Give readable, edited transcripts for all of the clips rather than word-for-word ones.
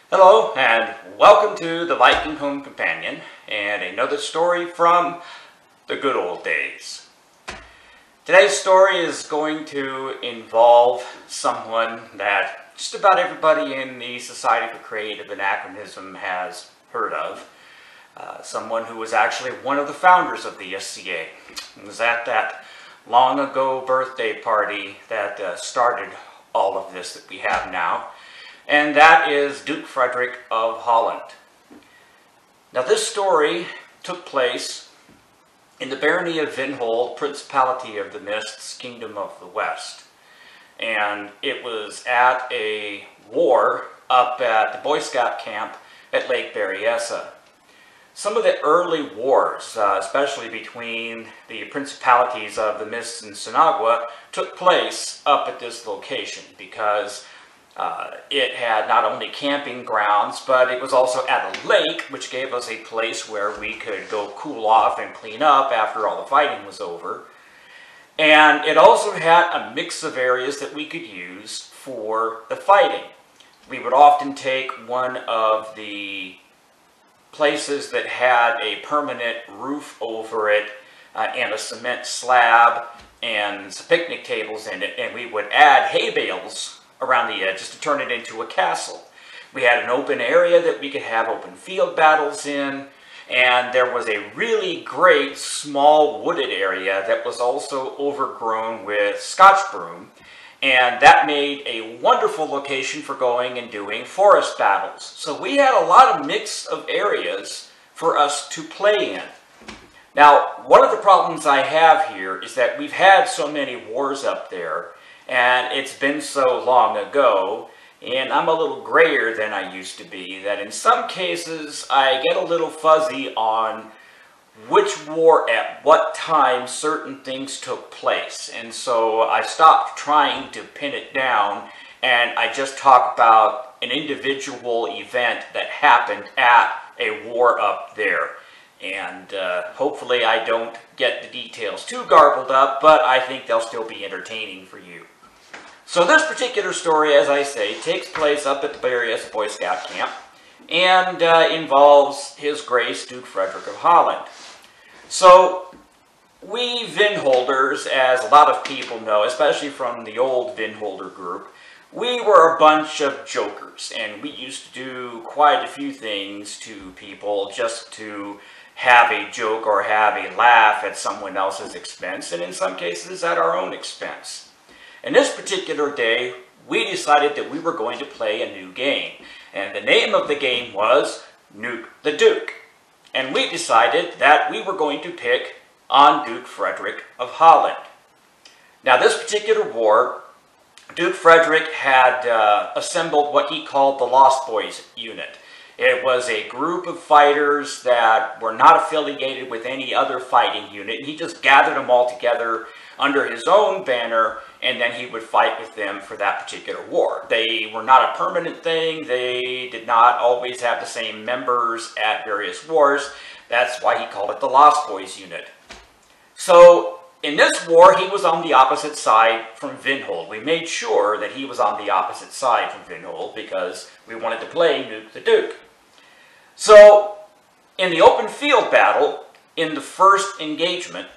Hello and welcome to the Viking Home Companion and another story from the good old days. Today's story is going to involve someone that just about everybody in the Society for Creative Anachronism has heard of. Someone who was actually one of the founders of the SCA. It was at that long ago birthday party that started all of this that we have now. And that is Duke Frederik of Holland. Now this story took place in the barony of Vinhold, Principality of the Mists, Kingdom of the West. And it was at a war up at the Boy Scout camp at Lake Berryessa. Some of the early wars, especially between the Principalities of the Mists and Sinagua, took place up at this location because it had not only camping grounds, but it was also at a lake, which gave us a place where we could go cool off and clean up after all the fighting was over. And it also had a mix of areas that we could use for the fighting. We would often take one of the places that had a permanent roof over it and a cement slab and some picnic tables in it, and we would add hay bales around the edges to turn it into a castle. We had an open area that we could have open field battles in, and there was a really great small wooded area that was also overgrown with Scotch broom, and that made a wonderful location for going and doing forest battles. So we had a lot of mix of areas for us to play in. Now, one of the problems I have here is that we've had so many wars up there, and it's been so long ago, and I'm a little grayer than I used to be, that in some cases I get a little fuzzy on which war at what time certain things took place. And so I stopped trying to pin it down, and I just talk about an individual event that happened at a war up there. And hopefully I don't get the details too garbled up, but I think they'll still be entertaining for you. So this particular story, as I say, takes place up at the Berryessa Boy Scout camp and involves His Grace Duke Frederik of Holland. So we Vinholders, as a lot of people know, especially from the old Vinholder group, we were a bunch of jokers, and we used to do quite a few things to people just to have a joke or have a laugh at someone else's expense, and in some cases at our own expense. And this particular day, we decided that we were going to play a new game. And the name of the game was Nuke the Duke. And we decided that we were going to pick on Duke Frederik of Holland. Now this particular war, Duke Frederik had assembled what he called the Lost Boys unit. It was a group of fighters that were not affiliated with any other fighting unit. He just gathered them all together under his own banner, and then he would fight with them for that particular war. They were not a permanent thing. They did not always have the same members at various wars. That's why he called it the Lost Boys unit. So in this war, he was on the opposite side from Vinhold. We made sure that he was on the opposite side from Vinhold because we wanted to play Nuke the Duke. So in the open field battle, in the first engagement,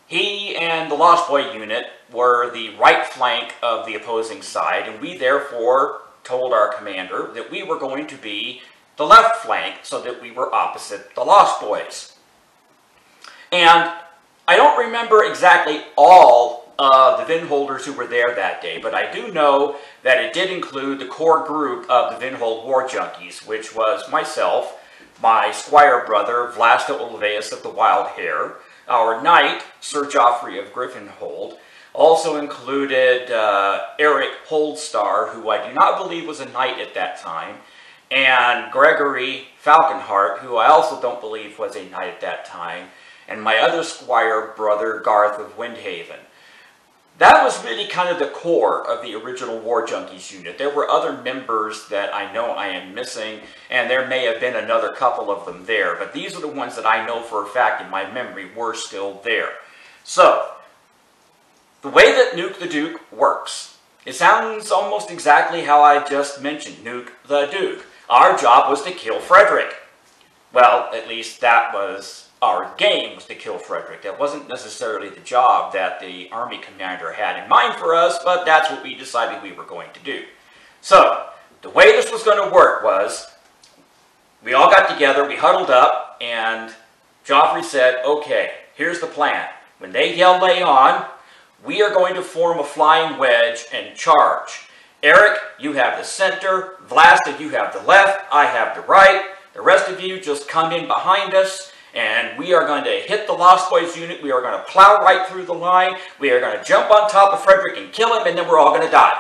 he and the Lost Boy unit were the right flank of the opposing side, and we therefore told our commander that we were going to be the left flank so that we were opposite the Lost Boys. And I don't remember exactly all of the Vinholders who were there that day, but I do know that it did include the core group of the Vinhold War Junkies, which was myself, my squire brother, Vlasta Ulvaeus of the Wild Hare, our knight, Sir Joffrey of Griffinhold, also included Eric Holdstar, who I do not believe was a knight at that time, and Gregory Falconheart, who I also don't believe was a knight at that time, and my other squire brother, Garth of Windhaven. That was really kind of the core of the original War Junkies unit. There were other members that I know I am missing, and there may have been another couple of them there, but these are the ones that I know for a fact in my memory were still there. So, the way that Nuke the Duke works It sounds almost exactly how I just mentioned, Nuke the Duke. Our job was to kill Frederik. Well, at least that was our game, was to kill Frederik. That wasn't necessarily the job that the army commander had in mind for us, but that's what we decided we were going to do. So, the way this was going to work was, we all got together, we huddled up, and Joffrey said, okay, here's the plan. When they yell lay on, we are going to form a flying wedge and charge. Eric, you have the center. Vlasta, you have the left. I have the right. The rest of you just come in behind us, and we are going to hit the Lost Boys unit. We are going to plow right through the line. We are going to jump on top of Frederik and kill him, and then we're all going to die.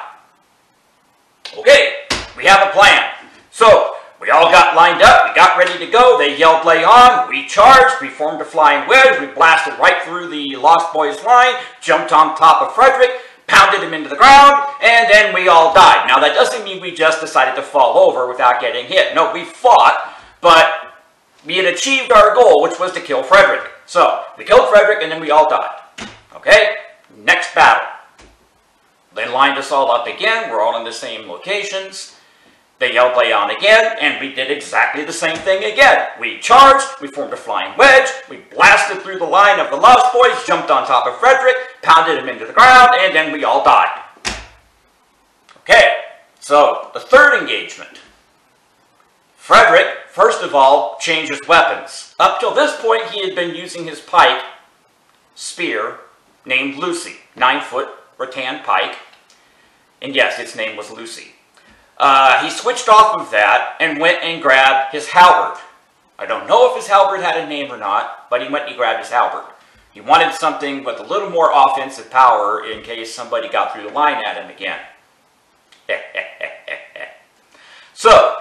Okay, we have a plan. So, we all got lined up, we got ready to go, they yelled lay on, we charged, we formed a flying wedge, we blasted right through the Lost Boys line, jumped on top of Frederik, pounded him into the ground, and then we all died. Now that doesn't mean we just decided to fall over without getting hit. No, we fought, but we had achieved our goal, which was to kill Frederik. So, we killed Frederik and then we all died. Okay, next battle. They lined us all up again, we're all in the same locations. They yelled lay on again, and we did exactly the same thing again. We charged, we formed a flying wedge, we blasted through the line of the Lost Boys, jumped on top of Frederik, pounded him into the ground, and then we all died. Okay, so the third engagement. Frederik, first of all, changes weapons. Up till this point, he had been using his pike, spear, named Lucy, 9-foot rattan pike, and yes, its name was Lucy. He switched off of that and went and grabbed his halberd. I don't know if his halberd had a name or not, but he went and he grabbed his halberd. He wanted something with a little more offensive power in case somebody got through the line at him again. So,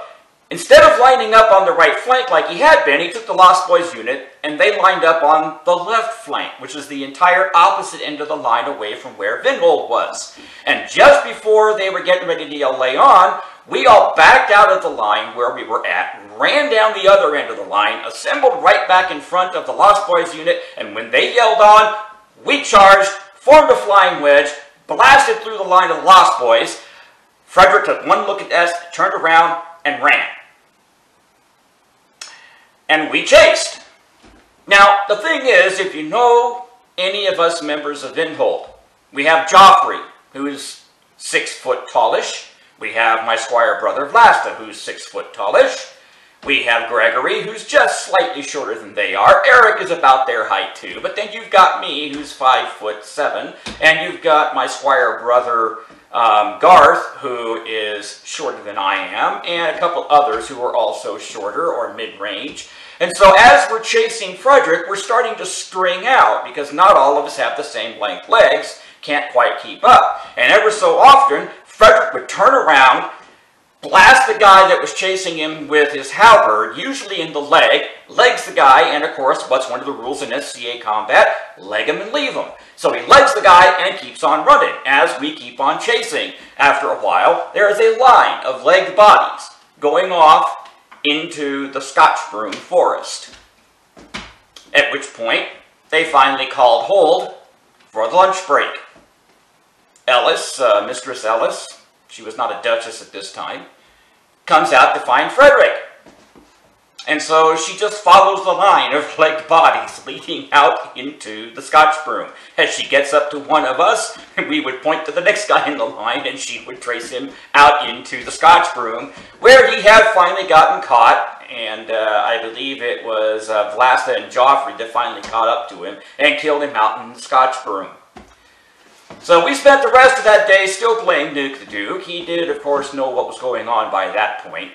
instead of lining up on the right flank like he had been, he took the Lost Boys unit and they lined up on the left flank, which is the entire opposite end of the line away from where Vinhold was. And just before they were getting ready to yell lay on, we all backed out of the line where we were at, ran down the other end of the line, assembled right back in front of the Lost Boys unit, and when they yelled on, we charged, formed a flying wedge, blasted through the line of the Lost Boys. Frederik took one look at us, turned around, and ran. And we chased. Now, the thing is, if you know any of us members of Vinhold, we have Joffrey, who is 6 foot tallish. We have my squire brother Vlasta, who's 6 foot tallish. We have Gregory, who's just slightly shorter than they are. Eric is about their height too. But then you've got me, who's 5'7", and you've got my squire brother Garth, who is shorter than I am, and a couple others who are also shorter or mid-range. And so as we're chasing Frederik, we're starting to string out, because not all of us have the same length legs, can't quite keep up. And ever so often, Frederik would turn around, blast the guy that was chasing him with his halberd, usually in the leg, legs the guy, and of course, what's one of the rules in SCA combat? Leg him and leave him. So he legs the guy and keeps on running as we keep on chasing. After a while, there is a line of legged bodies going off into the Scotch broom forest. At which point, they finally called hold for the lunch break. Ellis, Mistress Ellis, she was not a duchess at this time, comes out to find Frederik. And so she just follows the line of legged bodies leading out into the Scotch broom. As she gets up to one of us, we would point to the next guy in the line and she would trace him out into the Scotch broom, where he had finally gotten caught. And I believe it was Vlasta and Joffrey that finally caught up to him and killed him out in the Scotch broom. So we spent the rest of that day still playing Nuke the Duke. He did, of course, know what was going on by that point.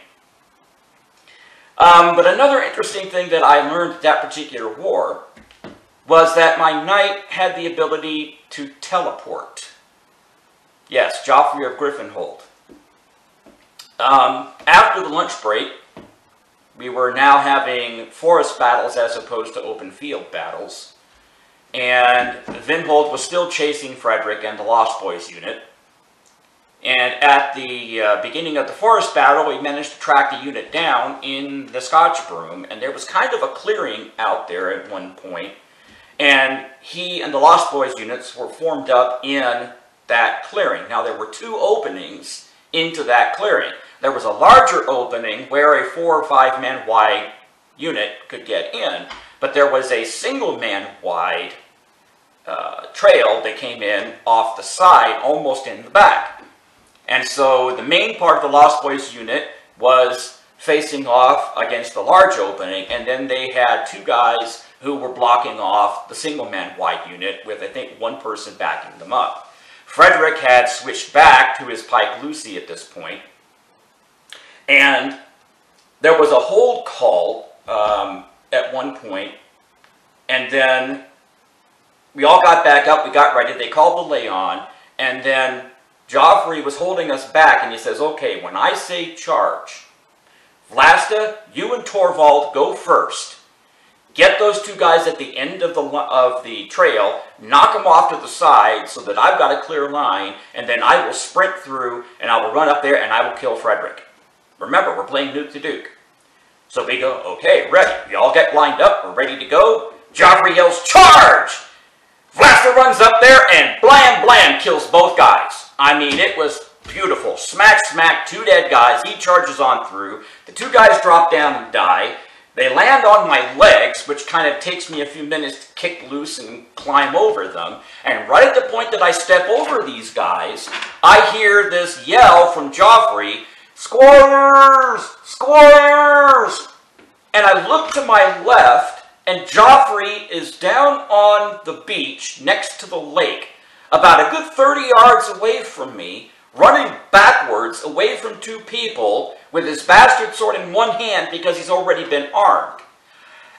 But another interesting thing that I learned at that particular war was that my knight had the ability to teleport. Yes, Joffrey of Griffinhold. After the lunch break, we were now having forest battles as opposed to open field battles. And Vinhold was still chasing Frederik and the Lost Boys unit. And at the beginning of the forest battle, we managed to track the unit down in the Scotch broom, and there was kind of a clearing out there at one point. And he and the Lost Boys units were formed up in that clearing. Now there were two openings into that clearing. There was a larger opening where a 4 or 5 man wide unit could get in, but there was a single man wide trail that came in off the side, almost in the back. And so the main part of the Lost Boys unit was facing off against the large opening, and then they had 2 guys who were blocking off the single man wide unit with, I think, 1 person backing them up. Frederik had switched back to his pike Lucy at this point, and there was a hold call at one point, and then we all got back up, we got ready, they called the lay on, and then Joffrey was holding us back, and he says, okay, when I say charge, Vlasta, you and Torvald go first. Get those 2 guys at the end of the trail, knock them off to the side so that I've got a clear line, and then I will sprint through, and I will run up there, and I will kill Frederik. Remember, we're playing Nuke the Duke. So we go, okay, ready. We all get lined up, we're ready to go. Joffrey yells, charge! Vlasta runs up there and blam, blam, kills both guys. I mean, it was beautiful. Smack, smack, 2 dead guys. He charges on through. The 2 guys drop down and die. They land on my legs, which kind of takes me a few minutes to kick loose and climb over them. And right at the point that I step over these guys, I hear this yell from Joffrey, squires! Squires! And I look to my left, and Joffrey is down on the beach next to the lake, about a good 30 yards away from me, running backwards away from 2 people with his bastard sword in 1 hand because he's already been armed.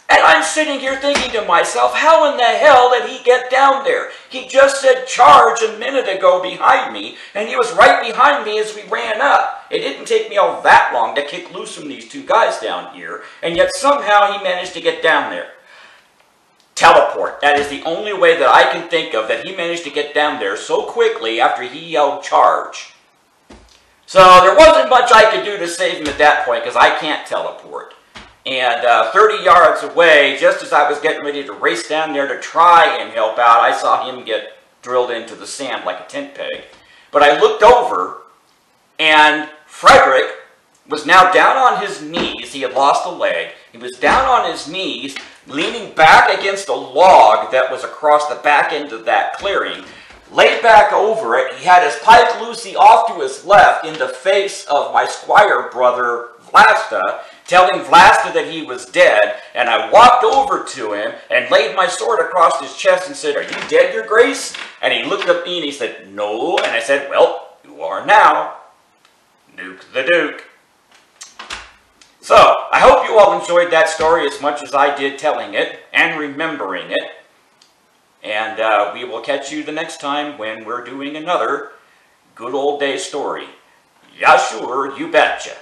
And I'm sitting here thinking to myself, how in the hell did he get down there? He just said charge a minute ago behind me, and he was right behind me as we ran up. It didn't take me all that long to kick loose from these 2 guys down here, and yet somehow he managed to get down there. Teleport. That is the only way that I can think of that he managed to get down there so quickly after he yelled charge. So there wasn't much I could do to save him at that point because I can't teleport. And 30 yards away, just as I was getting ready to race down there to try and help out, I saw him get drilled into the sand like a tent peg. But I looked over, and Frederik was now down on his knees. He had lost a leg. He was down on his knees, leaning back against a log that was across the back end of that clearing, laid back over it. He had his pike Lucy off to his left in the face of my squire brother Vlasta, telling Vlasta that he was dead, and I walked over to him and laid my sword across his chest and said, "Are you dead, your grace?" And he looked at me and he said, "No." And I said, "Well, you are now. Nuke the Duke." So, I hope you all enjoyed that story as much as I did telling it and remembering it. And we will catch you the next time when we're doing another good old day story. Yeah, sure, you betcha.